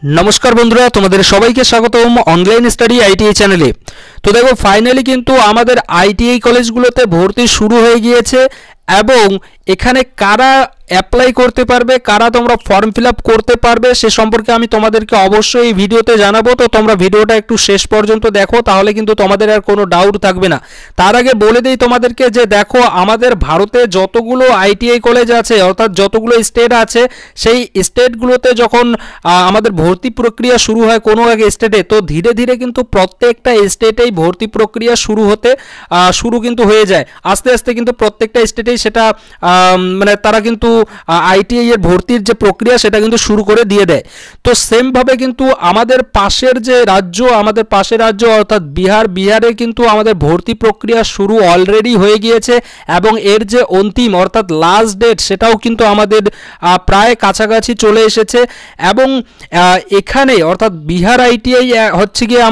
नमस्कार बंधुरा तुम्हारे सबाइके स्वागतम ऑनलाइन स्टाडी आईटीआई चैनेले। तो देखो फाइनली किन्तु आमादेर आईटीआई कलेजगुलोते भर्ती शुरू हो गिয়েছে এবং এখানে কারা অ্যাপ্লাই করতে পারবে, কারা তোমরা ফর্ম ফিল আপ করতে পারবে সে সম্পর্কে আমি তোমাদেরকে অবশ্যই এই ভিডিওতে জানাবো। তো তোমরা ভিডিওটা একটু শেষ পর্যন্ত দেখো, তাহলে কিন্তু তোমাদের আর কোনো ডাউট থাকবে না। তার আগে বলে দেই তোমাদেরকে যে দেখো আমাদের ভারতে যতগুলো আইটিআই কলেজ আছে অর্থাৎ যতগুলো স্টেট আছে সেই স্টেটগুলোতে যখন আমাদের ভর্তি প্রক্রিয়া শুরু হয় কোনো এক স্টেটে, তো ধীরে ধীরে কিন্তু প্রত্যেকটা স্টেটেই ভর্তি প্রক্রিয়া শুরু কিন্তু হয়ে যায়। আস্তে আস্তে কিন্তু প্রত্যেকটা স্টেটেই সেটা মানে তারা কিন্তু আইটিআই এর ভর্তির যে প্রক্রিয়া সেটা কিন্তু শুরু করে দিয়ে দেয়। তো সেম ভাবে কিন্তু আমাদের পাশের যে রাজ্য, আমাদের পাশের রাজ্য অর্থাৎ বিহারে কিন্তু আমাদের ভর্তি প্রক্রিয়া শুরু অলরেডি হয়ে গিয়েছে এবং এর যে অন্তিম অর্থাৎ লাস্ট ডেট সেটাও কিন্তু আমাদের প্রায় কাছাকাছি চলে এসেছে। এবং এখানে অর্থাৎ বিহার আইটিআই হচ্ছে গিয়ে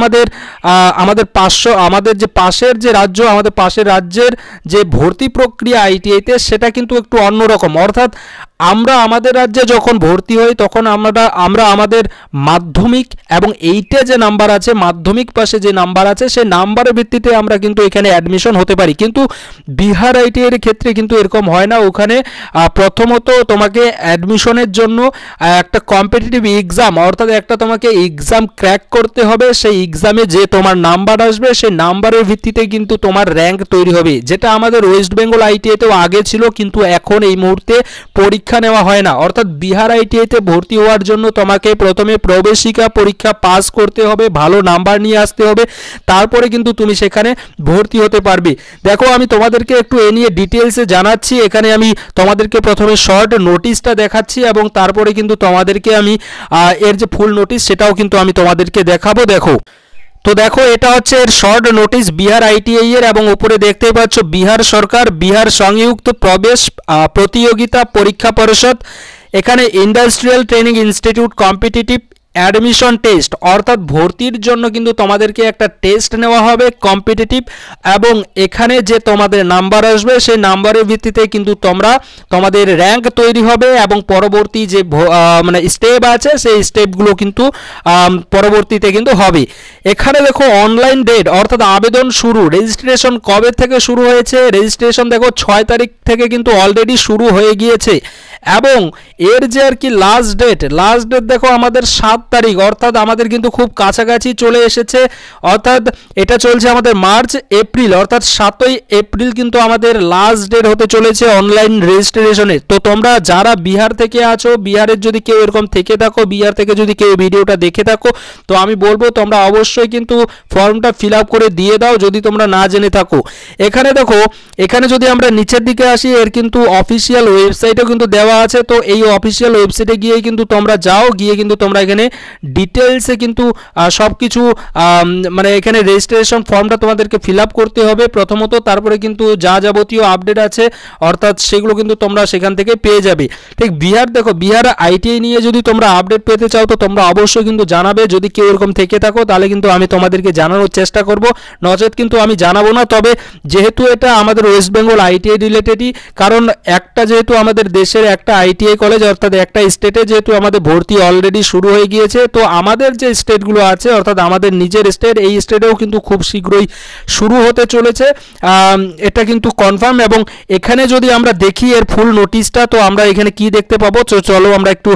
আমাদের যে পাশের যে রাজ্য, আমাদের পাশের রাজ্যের যে ভর্তি প্রক্রিয়া আইটিআইতে সেটা কিন্তু একটু অন্যরকম। অর্থাৎ আমরা আমাদের রাজ্যে যখন ভর্তি হই তখন আমরা আমাদের মাধ্যমিক এবং এইটে যে নাম্বার আছে, মাধ্যমিক পাশে যে নাম্বার আছে সেই নাম্বারের ভিত্তিতে আমরা কিন্তু এখানে অ্যাডমিশন হতে পারি। কিন্তু বিহার আইটিআই এর ক্ষেত্রে কিন্তু এরকম হয় না। ওখানে প্রথমত তোমাকে অ্যাডমিশনের জন্য একটা কম্পিটিটিভ এক্সাম অর্থাৎ একটা তোমাকে এক্সাম ক্র্যাক করতে হবে। সেই এক্সামে যে তোমার নাম্বার আসবে সেই নাম্বারের ভিত্তিতে কিন্তু তোমার র্যাঙ্ক তৈরি হবে, যেটা আমাদের ওয়েস্ট বেঙ্গল আইটিআইতেও আগে ছিল কিন্তু এখন এই মুহূর্তে পরীক্ষা নেওয়া হয় না। অর্থাৎ বিহার আইটিআইতে ভর্তি হওয়ার জন্য তোমাকে প্রথমে প্রবেশিকা পরীক্ষা পাস করতে হবে, ভালো নাম্বার নিয়ে আসতে হবে, তারপরে কিন্তু তুমি সেখানে ভর্তি হতে পারবে। দেখো আমি তোমাদেরকে একটু এ নিয়ে ডিটেলসে জানাচ্ছি। এখানে আমি তোমাদেরকে প্রথমে শর্ট নোটিশটা দেখাচ্ছি এবং তারপরে কিন্তু তোমাদেরকে আমি এর যে ফুল নোটিশ সেটাও কিন্তু আমি তোমাদেরকে দেখাবো। দেখো তো দেখো এটা হচ্ছে এর শর্ট নোটিশ বিহার আইটিআই এর এবং উপরে দেখতেই পাচ্ছ বিহার সরকার বিহার সংযুক্ত প্রবেশ প্রতিযোগিতা পরীক্ষা পরিষদ। এখানে industrial training institute competitive admission test অর্থাৎ ভর্তির জন্য কিন্তু তোমাদেরকে একটা টেস্ট নেওয়া হবে কম্পিটিটিভ, এবং এখানে যে তোমাদের নাম্বার আসবে সেই নাম্বারের ভিত্তিতে কিন্তু তোমাদের র্যাঙ্ক তৈরি হবে এবং পরবর্তী যে মানে স্টেপ আছে সেই স্টেপগুলো কিন্তু পরবর্তীতে কিন্তু হবে। এখানে দেখো অনলাইন ডেট অর্থাৎ আবেদন শুরু, রেজিস্ট্রেশন কবে থেকে শুরু হয়েছে, রেজিস্ট্রেশন দেখো 6 তারিখ থেকে কিন্তু অলরেডি শুরু হয়ে গিয়েছে এবং এর যে আর কি লাস্ট ডেট দেখো আমাদের 7 তারিখ অর্থাৎ আমাদের কিন্তু খুব কাছাকাছি চলে এসেছে। অর্থাৎ এটা চলছে আমাদের মার্চ এপ্রিল অর্থাৎ 7ই এপ্রিল কিন্তু আমাদের লাস্ট ডেট হতে চলেছে অনলাইন রেজিস্ট্রেশনের। তো তোমরা যারা বিহার থেকে আছো, বিহারের যদি কেউ এরকম থেকে থাকো, বিহার থেকে যদি কেউ ভিডিওটা দেখে থাকো, তো আমি বলবো তোমরা অবশ্যই কিন্তু ফর্মটা ফিল আপ করে দিয়ে দাও যদি তোমরা না জেনে থাকো। এখানে দেখো এখানে যদি আমরা নিচের দিকে আসি এর কিন্তু অফিসিয়াল ওয়েবসাইটও কিন্তু দেওয়া আছে। তো এই অফিসিয়াল ওয়েবসাইটে গিয়ে কিন্তু তোমরা গিয়ে কিন্তু তোমরা এখানে ডিটেলসে কিন্তু সব কিছু মানে এখানে রেজিস্ট্রেশন ফর্মটা তোমাদেরকে ফিল আপ করতে হবে প্রথমত, তারপরে কিন্তু যা যাবতীয় আপডেট আছে অর্থাৎ সেগুলো কিন্তু তোমরা সেখান থেকে পেয়ে যাবে। ঠিক দেখো বিহার আইটিআই নিয়ে যদি তোমরা আপডেট পেতে চাও তো তোমরা অবশ্যই কিন্তু জানাবে। যদি কেউ এরকম থেকে থাকো তাহলে কিন্তু আমি তোমাদেরকে জানানোর চেষ্টা করব, নচেত কিন্তু আমি জানাবো না। তবে যেহেতু এটা আমাদের ওয়েস্ট বেঙ্গল আইটিআই রিলেটেডই, কারণ একটা যেহেতু আমাদের দেশের একটা আইটিআই কলেজ অর্থাৎ একটা স্টেটে যেহেতু আমাদের ভর্তি অলরেডি শুরু হয়ে গিয়েছে, তো আমাদের যে স্টেটগুলো আছে অর্থাৎ আমাদের নিজের স্টেট, এই স্টেটেও কিন্তু খুব শীঘ্রই শুরু হতে চলেছে, এটা কিন্তু কনফার্ম। এবং এখানে যদি আমরা দেখি এর ফুল নোটিশটা, তো আমরা এখানে কি দেখতে পাবো, তো চলো আমরা একটু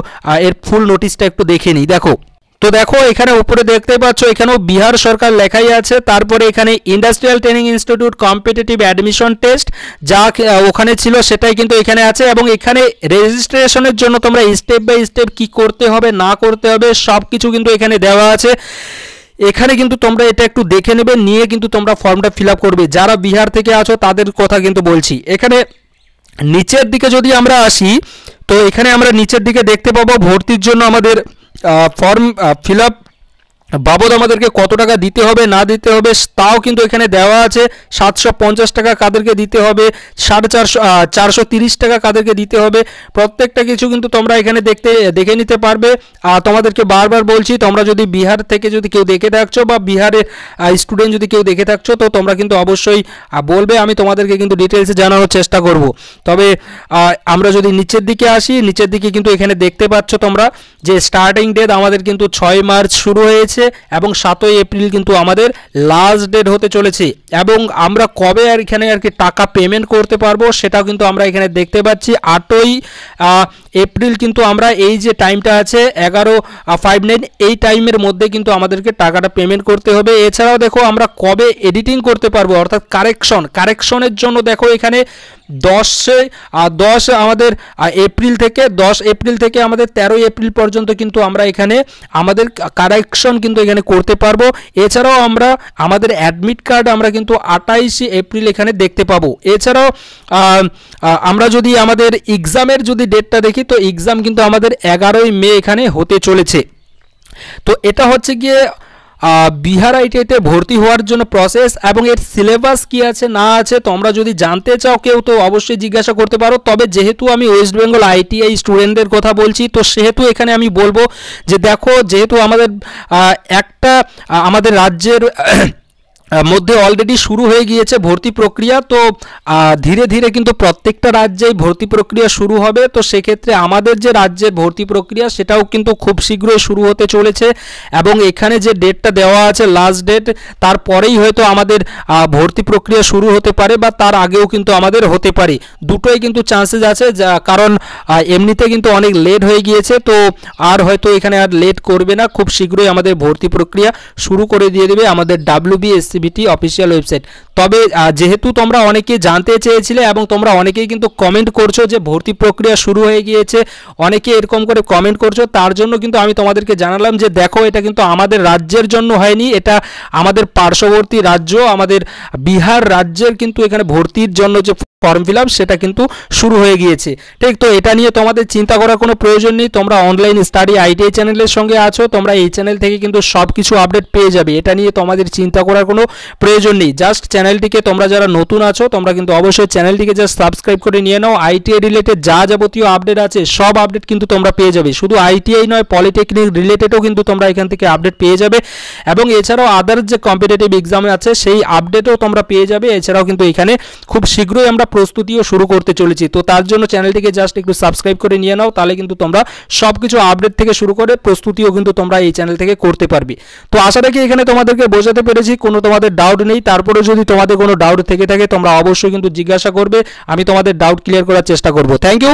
এর ফুল নোটিশটা একটু দেখে নিই। দেখো তো দেখো এখানে উপরে দেখতে পাচ্ছ এখানেও বিহার সরকার লেখাই আছে, তারপরে এখানে industrial training institute competitive admission test যা ওখানে ছিল সেটাই কিন্তু এখানে আছে। এবং এখানে রেজিস্ট্রেশনের জন্য তোমরা স্টেপ বাই স্টেপ কি করতে হবে না করতে হবে সব কিছু কিন্তু এখানে দেওয়া আছে। এখানে কিন্তু তোমরা এটা একটু দেখে নেবে, নিয়ে কিন্তু তোমরা ফর্মটা ফিল আপ করবে। যারা বিহার থেকে আছো তাদের কথা কিন্তু বলছি। এখানে নিচের দিকে যদি আমরা আসি তো এখানে আমরা নিচের দিকে দেখতে পাবো ভর্তির জন্য আমাদের ফর্ম ফিল আপ বাবদ আমাদেরকে কত টাকা দিতে হবে না দিতে হবে তাও কিন্তু এখানে দেওয়া আছে। 750 টাকা কাদেরকে দিতে হবে, 430 টাকা কাদেরকে দিতে হবে, প্রত্যেকটা কিছু কিন্তু তোমরা এখানে দেখে নিতে পারবে। তোমাদেরকে বারবার বলছি, তোমরা যদি বিহার থেকে যদি কেউ দেখে থাকছো বা বিহারের স্টুডেন্ট যদি কেউ দেখে থাকছো, তো তোমরা কিন্তু অবশ্যই বলবে, আমি তোমাদেরকে কিন্তু ডিটেলসে জানানোর চেষ্টা করব। তবে আমরা যদি নিচের দিকে আসি, নিচের দিকে কিন্তু এখানে দেখতে পাচ্ছ তোমরা যে স্টার্টিং ডেট আমাদের কিন্তু 6 মার্চ শুরু হয়েছে এবং 7 এপ্রিল কিন্তু আমাদের লাস্ট ডেট হতে চলেছে। এবং আমরা কবে আর এখানে আর কি টাকা পেমেন্ট করতে পারবো সেটাও কিন্তু আমরা এখানে দেখতে পাচ্ছি। 8ই এপ্রিল কিন্তু আমরা এই যে টাইমটা আছে 11:59 এই টাইমের মধ্যে কিন্তু আমাদেরকে টাকাটা পেমেন্ট করতে হবে। এছাড়াও দেখো আমরা কবে এডিটিং করতে পারবো, অর্থাৎ কারেকশনের জন্য দেখো এখানে 10 আমাদের এপ্রিল থেকে 10 এপ্রিল থেকে আমাদের 13 এপ্রিল পর্যন্ত কিন্তু আমরা এখানে আমাদের কারেকশন কিন্তু এখানে করতে পারবো। এছাড়াও আমরা আমাদের অ্যাডমিট কার্ড আমরা কিন্তু 28 এপ্রিল এখানে দেখতে পাবো। এছাড়াও আমরা যদি আমাদের এক্সামের যদি ডেটটা দেখি, তো এক্সাম কিন্তু আমাদের 11ই মে এখানে হতে চলেছে। তো এটা হচ্ছে গিয়ে বিহার আইটিআইতে ভর্তি হওয়ার জন্য প্রসেস এবং এর সিলেবাস কি আছে না আছে তোমরা যদি জানতে চাও কেউ, তো অবশ্যই জিজ্ঞাসা করতে পারো। তবে যেহেতু আমি ওয়েস্ট বেঙ্গল আইটিআই স্টুডেন্টদের কথা বলছি, তো সেহেতু এখানে আমি বলবো যে দেখো, যেহেতু আমাদের আমাদের রাজ্যের মধ্যে অলরেডি শুরু হয়ে গিয়েছে ভর্তি প্রক্রিয়া, তো ধীরে ধীরে কিন্তু প্রত্যেকটা রাজ্যেই ভর্তি প্রক্রিয়া শুরু হবে। তো সেক্ষেত্রে আমাদের যে রাজ্যের ভর্তি প্রক্রিয়া সেটাও কিন্তু খুব শীঘ্রই শুরু হতে চলেছে এবং এখানে যে ডেটটা দেওয়া আছে লাস্ট ডেট, তারপরেই হয়তো আমাদের ভর্তি প্রক্রিয়া শুরু হতে পারে বা তার আগেও কিন্তু আমাদের হতে পারে। দুটোই কিন্তু চান্সেস আছে, কারণ এমনিতে কিন্তু অনেক লেট হয়ে গিয়েছে, তো আর হয়তো এখানে আর লেট করবে না, খুব শীঘ্রই আমাদের ভর্তি প্রক্রিয়া শুরু করে দিয়ে দেবে আমাদের WBSCBT অফিসিয়াল ওয়েবসাইট। তবে যেহেতু তোমরা অনেকেই জানতে চেয়েছিলে এবং তোমরা অনেকেই কিন্তু কমেন্ট করছো যে ভর্তি প্রক্রিয়া শুরু হয়ে গিয়েছে, অনেকে এরকম করে কমেন্ট করছো, তার জন্য কিন্তু আমি তোমাদেরকে জানালাম যে দেখো, এটা কিন্তু আমাদের রাজ্যের জন্য হয়নি, এটা আমাদের পার্শ্ববর্তী রাজ্য আমাদের বিহার রাজ্যের কিন্তু এখানে ভর্তির জন্য যে ফর্ম ফিল আপ সেটা কিন্তু শুরু হয়ে গিয়েছে। ঠিক, তো এটা নিয়ে তোমাদের চিন্তা করার কোনো প্রয়োজন নেই। তোমরা অনলাইন স্টাডি আইটিআই চ্যানেলের সঙ্গে আছো, তোমরা এই চ্যানেল থেকে কিন্তু সব কিছু আপডেট পেয়ে যাবে, এটা নিয়ে তোমাদের চিন্তা করার কোনো প্রয়োজন নেই। জাস্ট চ্যানেলটিকে তোমরা যারা নতুন আছো তোমরা কিন্তু অবশ্যই চ্যানেলটিকে জাস্ট সাবস্ক্রাইব করে নিয়ে নাও। আইটিআই রিলেটেড যা যাবতীয় আপডেট আছে সব আপডেট কিন্তু তোমরা পেয়ে যাবে। শুধু আইটিআই নয়, পলিটেকনিক রিলেটেডও কিন্তু তোমরা এখান থেকে আপডেট পেয়ে যাবে এবং এছাড়াও আদার্স যে কম্পিটিটিভ এক্সাম আছে সেই আপডেটও তোমরা পেয়ে যাবে। এছাড়াও কিন্তু এখানে খুব শীঘ্রই আমরা প্রস্তুতিও শুরু করতে চলেছি, তো তার জন্য চ্যানেলটিকে জাস্ট একটু সাবস্ক্রাইব করে নিয়ে নাও, তাহলে কিন্তু তোমরা সব কিছু আপডেট থেকে শুরু করে প্রস্তুতিও কিন্তু তোমরা এই চ্যানেল থেকে করতে পারবে। তো আশা রাখি এখানে তোমাদেরকে বোঝাতে পেরেছি, কোনো তোমাদের ডাউট নেই। তারপরে যদি তোমাদের কোনো ডাউট থেকে থাকে তোমরা অবশ্যই কিন্তু জিজ্ঞাসা করবে, আমি তোমাদের ডাউট ক্লিয়ার করার চেষ্টা করব। Thank you.